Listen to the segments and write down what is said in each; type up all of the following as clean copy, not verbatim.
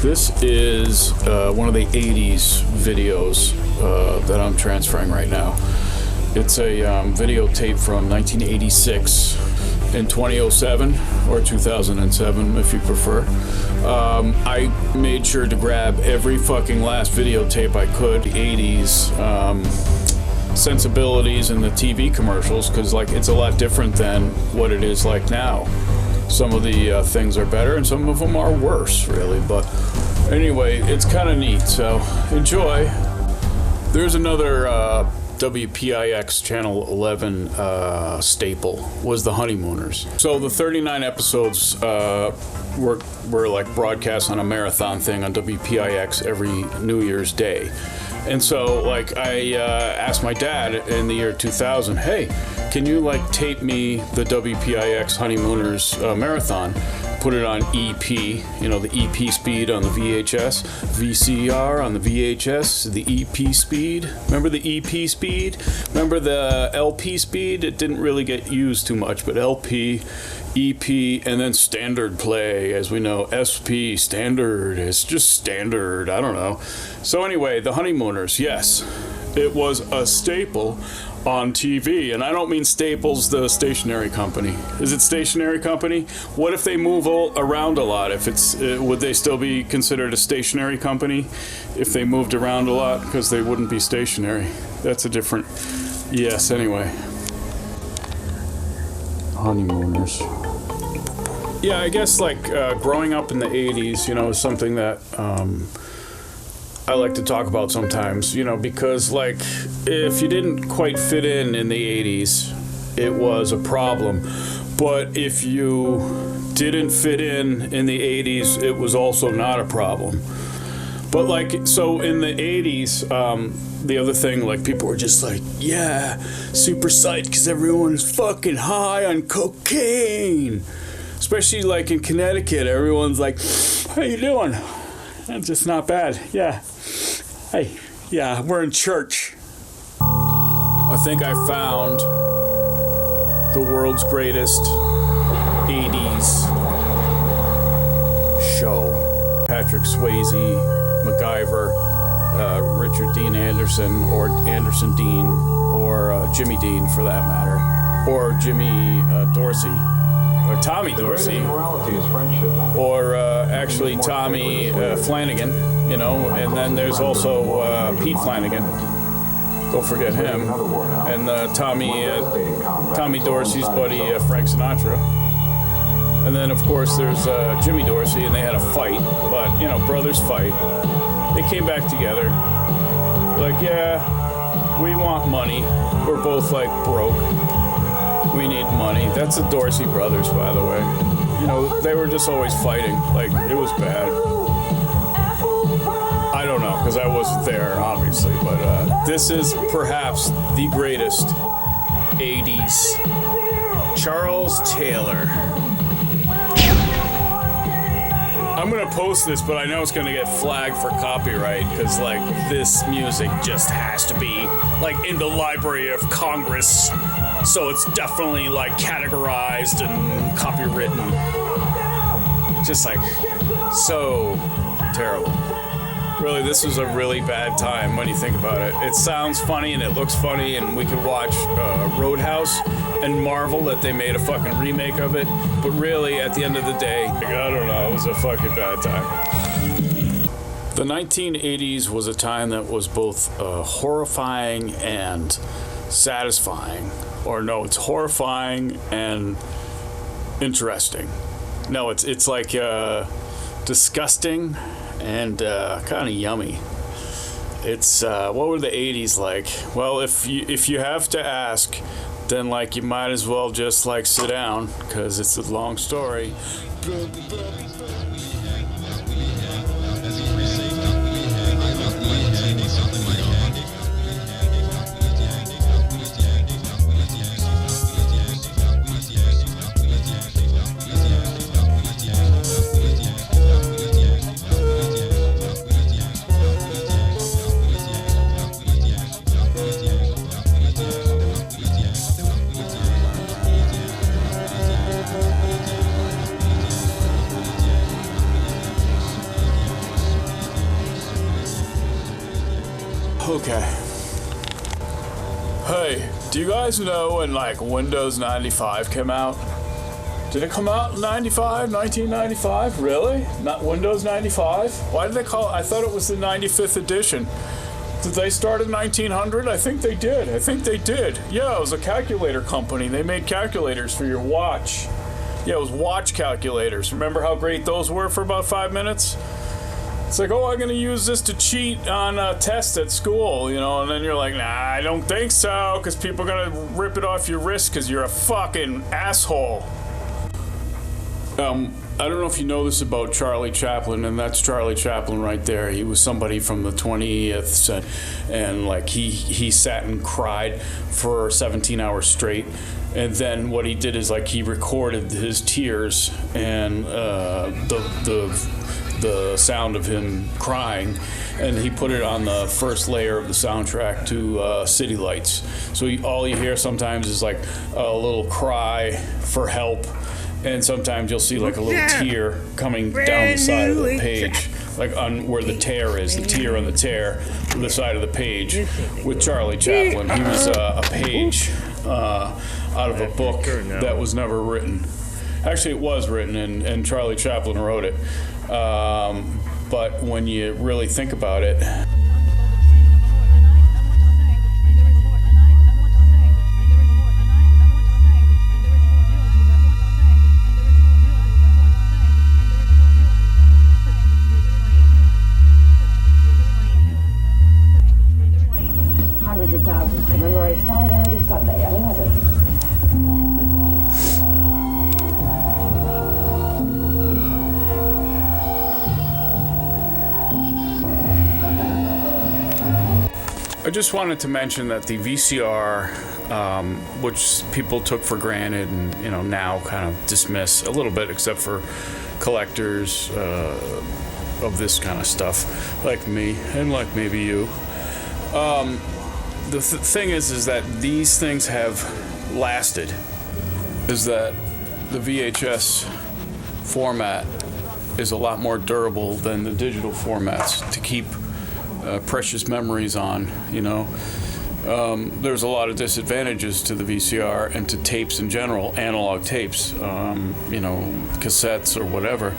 This is one of the 80s videos that I'm transferring right now. It's a videotape from 1986 and 2007, or 2007 if you prefer. I made sure to grab every fucking last videotape I could, the 80s sensibilities in the TV commercials, because like it's a lot different than what it is like now. Some of the things are better and some of them are worse, really. But anyway, it's kind of neat, so enjoy. There's another WPIX Channel 11 staple, was the Honeymooners. So the 39 episodes were like broadcast on a marathon thing on WPIX every New Year's Day. And so like I asked my dad in the year 2000, hey, can you like tape me the WPIX Honeymooners marathon? Put it on EP, you know, the EP speed on the VHS, VCR on the VHS, the EP speed. Remember the EP speed? Remember the LP speed? It didn't really get used too much, but LP, EP, and then standard play, as we know, SP, standard, it's just standard, I don't know. So anyway, the Honeymooners, yes, it was a staple on TV, and I don't mean Staples, the stationery company. Is it stationery company? What if they move around a lot? If it's, would they still be considered a stationery company if they moved around a lot? Because they wouldn't be stationary. That's a different. Yes. Anyway, Honeymooners. Yeah, I guess like growing up in the '80s, you know, is something that I like to talk about sometimes, you know, because like if you didn't quite fit in the 80s, it was a problem. But if you didn't fit in the 80s, it was also not a problem. But like, so in the 80s, the other thing, like people were just like, yeah, super psyched because everyone's fucking high on cocaine. Especially like in Connecticut, everyone's like, how you doing? It's just not bad, yeah. Hey, yeah, we're in church. I think I found the world's greatest 80s show. Patrick Swayze, MacGyver, Richard Dean Anderson, or Anderson Dean, or Jimmy Dean for that matter, or Jimmy Dorsey, or Tommy Dorsey, or actually Tommy Flanagan. You know, and then there's also Pete Flanagan. Don't forget him. And Tommy Dorsey's buddy, Frank Sinatra. And then, of course, there's Jimmy Dorsey, and they had a fight. But, you know, brothers fight. They came back together. Like, yeah, we want money. We're both, like, broke. We need money. That's the Dorsey brothers, by the way. You know, they were just always fighting. Like, it was bad. I don't know, because I wasn't there, obviously, but this is perhaps the greatest 80s. Charles Taylor. I'm going to post this, but I know it's going to get flagged for copyright, because, like, this music just has to be, like, in the Library of Congress, so it's definitely, like, categorized and copywritten. Just, like, so terrible. Really, this was a really bad time when you think about it. It sounds funny and it looks funny, and we could watch Roadhouse and marvel that they made a fucking remake of it. But really, at the end of the day, I don't know, it was a fucking bad time. The 1980s was a time that was both horrifying and satisfying. Or no, it's horrifying and interesting. No, it's like disgusting and kind of yummy. It's what were the 80s like? Well, if you have to ask, then like you might as well just like sit down, because it's a long story. Okay. Hey, do you guys know when like Windows 95 came out? Did it come out in 1995? Really? Not Windows 95? Why did they call it? I thought it was the 95th edition. Did they start in 1900? I think they did. Yeah, it was a calculator company. They made calculators for your watch. Yeah, it was watch calculators. Remember how great those were for about 5 minutes? It's like, oh, I'm going to use this to cheat on a test at school, you know, and then you're like, nah, I don't think so, because people are going to rip it off your wrist because you're a fucking asshole. I don't know if you know this about Charlie Chaplin, and that's Charlie Chaplin right there. He was somebody from the 20th century, and like he sat and cried for 17 hours straight. And then what he did is like he recorded his tears and the sound of him crying, and he put it on the first layer of the soundtrack to City Lights. So all you hear sometimes is like a little cry for help, and sometimes you'll see like a little tear coming down the side of the page, like on where the tear is, the tear on the tear, on the side of the page. With Charlie Chaplin, he was a page out of a book that was never written. Actually, it was written, and Charlie Chaplin wrote it. But when you really think about it, hundreds of thousands commemorate Solidarity Sunday at 11. I just wanted to mention that the VCR, which people took for granted and now kind of dismiss a little bit, except for collectors of this kind of stuff, like me and like maybe you. The thing is that these things have lasted. Is that the VHS format is a lot more durable than the digital formats to keep precious memories on, There's a lot of disadvantages to the VCR and to tapes in general, analog tapes, cassettes or whatever.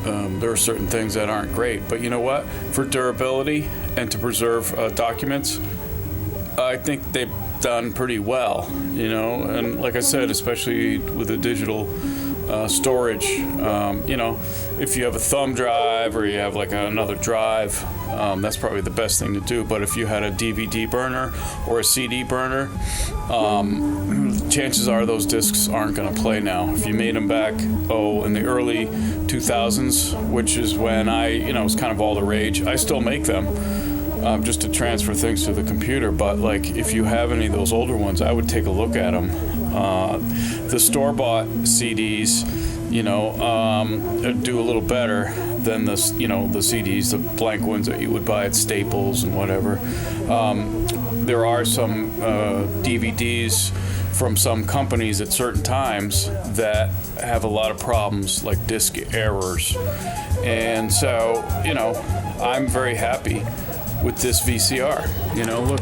There are certain things that aren't great, but you know what? For durability and to preserve documents, I think they've done pretty well, and like I said, especially with the digital storage, if you have a thumb drive or you have like another drive, that's probably the best thing to do. But if you had a DVD burner or a CD burner, chances are those discs aren't going to play now. If you made them back, in the early 2000s, which is when it was kind of all the rage, I still make them. Just to transfer things to the computer, but like if you have any of those older ones, I would take a look at them. The store-bought CDs, do a little better than the CDs, the blank ones that you would buy at Staples and whatever. There are some DVDs from some companies at certain times that have a lot of problems, like disc errors, and so I'm very happy with this VCR. Look,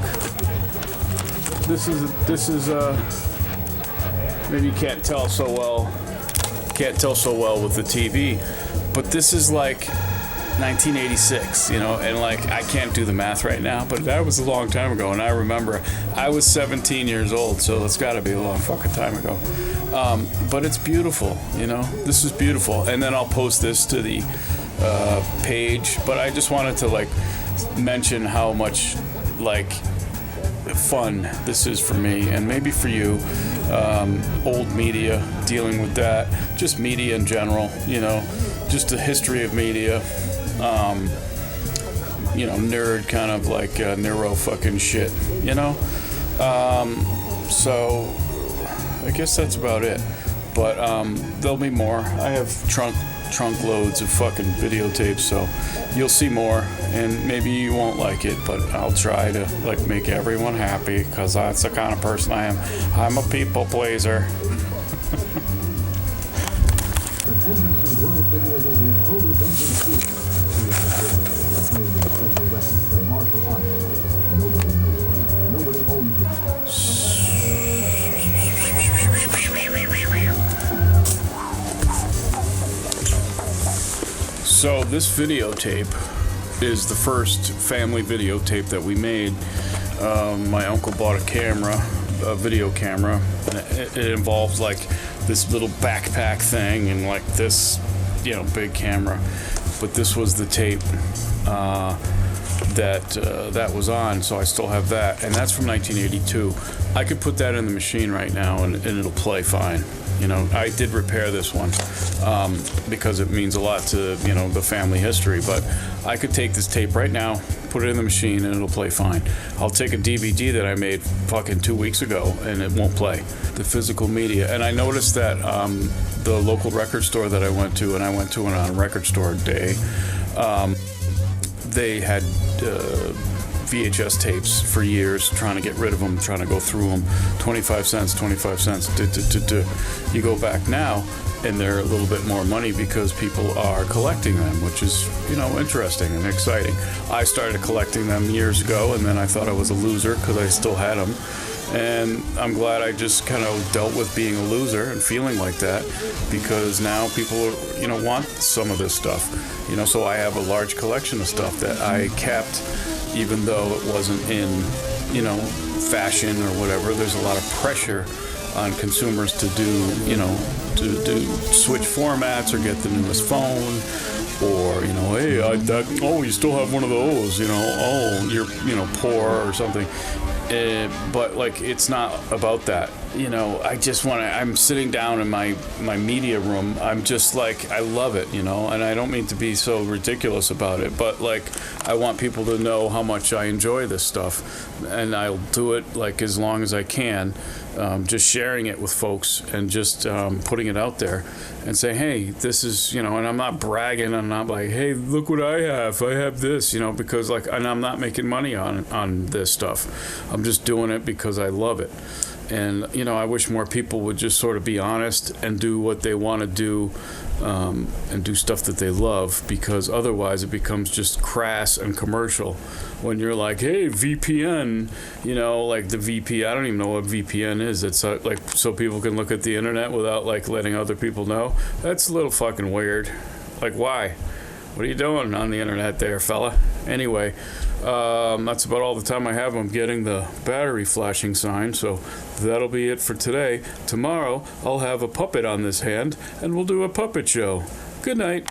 this is maybe you can't tell so well with the TV, but this is like 1986, and like I can't do the math right now, but that was a long time ago, and I remember I was 17 years old, so it's got to be a long fucking time ago. But it's beautiful, this is beautiful, and then I'll post this to the page, but I just wanted to mention how much fun this is for me and maybe for you. Old media, dealing with that, just media in general, just the history of media, nerd kind of neuro fucking shit, so I guess that's about it, but there'll be more. I have trunk loads of fucking videotapes, so you'll see more, and maybe you won't like it, but I'll try to make everyone happy, because that's the kind of person I am. I'm a people pleaser. So this videotape is the first family videotape that we made. My uncle bought a camera, a video camera. It involved like this little backpack thing and like this, big camera. But this was the tape that was on, so I still have that, and that's from 1982. I could put that in the machine right now, and it'll play fine. I did repair this one because it means a lot to the family history. But I could take this tape right now, put it in the machine, and it'll play fine. I'll take a DVD that I made fucking 2 weeks ago, and it won't play. The physical media, and I noticed that the local record store that I went to, and I went to it on record store day. They had VHS tapes for years, trying to get rid of them, trying to go through them. 25 cents. You go back now, and they're a little bit more money because people are collecting them, which is, interesting and exciting. I started collecting them years ago, and then I thought I was a loser because I still had them. And I'm glad I just kind of dealt with being a loser and feeling like that, because now people, want some of this stuff. So I have a large collection of stuff that I kept, even though it wasn't in, fashion or whatever. There's a lot of pressure on consumers to do, to switch formats or get the newest phone, or hey, you still have one of those, you're poor or something. But it's not about that. I just I'm sitting down in my media room. I'm just I love it, and I don't mean to be so ridiculous about it, but I want people to know how much I enjoy this stuff, and I'll do it as long as I can, just sharing it with folks and just putting it out there and say, hey, this is, and I'm not bragging. I'm not hey, look what I have this, because and I'm not making money on this stuff. I'm just doing it because I love it. And, I wish more people would just sort of be honest and do what they want to do, and do stuff that they love, because otherwise it becomes just crass and commercial. When you're hey, VPN, the VP, I don't even know what VPN is. It's so people can look at the internet without letting other people know. That's a little fucking weird. Why? What are you doing on the internet there, fella? Anyway, that's about all the time I have. I'm getting the battery flashing sign, so that'll be it for today. Tomorrow, I'll have a puppet on this hand, and we'll do a puppet show. Good night.